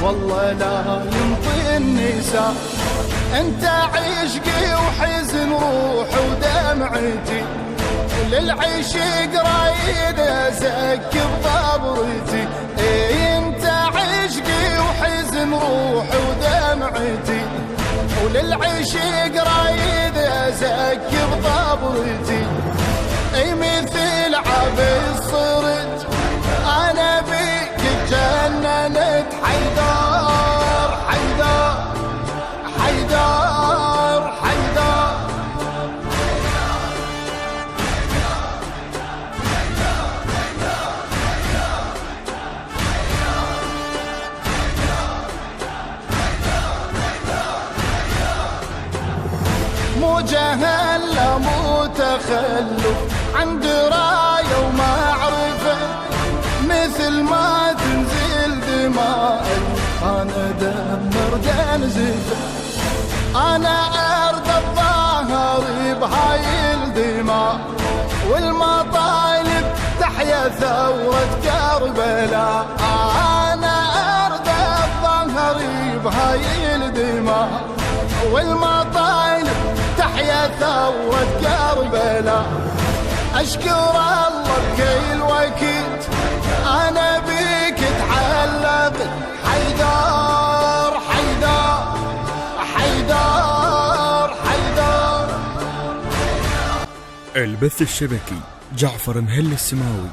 والله لا ينطي النساء. انت عشقي وحزن روحي ودمعتي، وللعشق رايد ازكي بضبرتي. انت عشقي وحزن روحي ودمعتي، وللعشق رايد ازكي بضبرتي. اي مثل عبد صرت انا بيك جننت. حيدر حيدر حيدر حيدر مو جهل لا مو تخلف، عند راية ومعرفة مثل ما تنزل دمائي أنا دمر دنزفة. أنا أرض الظهر بهاي الدماء والمطالب تحيا ثورة كربلاء. أنا أرض الظهر بهاي الدماء والمطالب تحيا ثورة كربلاء. أشكر الله بكل وقت أنا بيك تعلقت. حيدر حيدر حيدر حيدر. البث الشبكي جعفر مهل السماوي.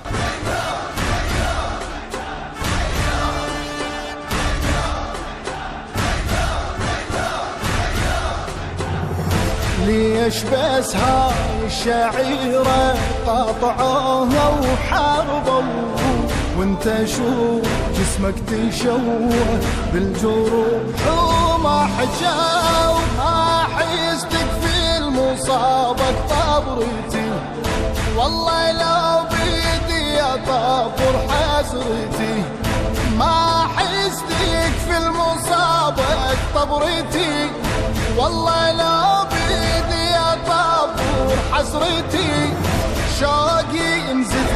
ليش بس هاي الشعيرة قاطعوها وحاربوا، وانت شو جسمك تشوه بالجروح وما حجاو. ما حيستك في المصابة طبرتي، والله لو بيدي اطبر حسرتي. ما حيستك في المصابة طبرتي، والله لو بيدي اطبر حسرتي. شوقي انزف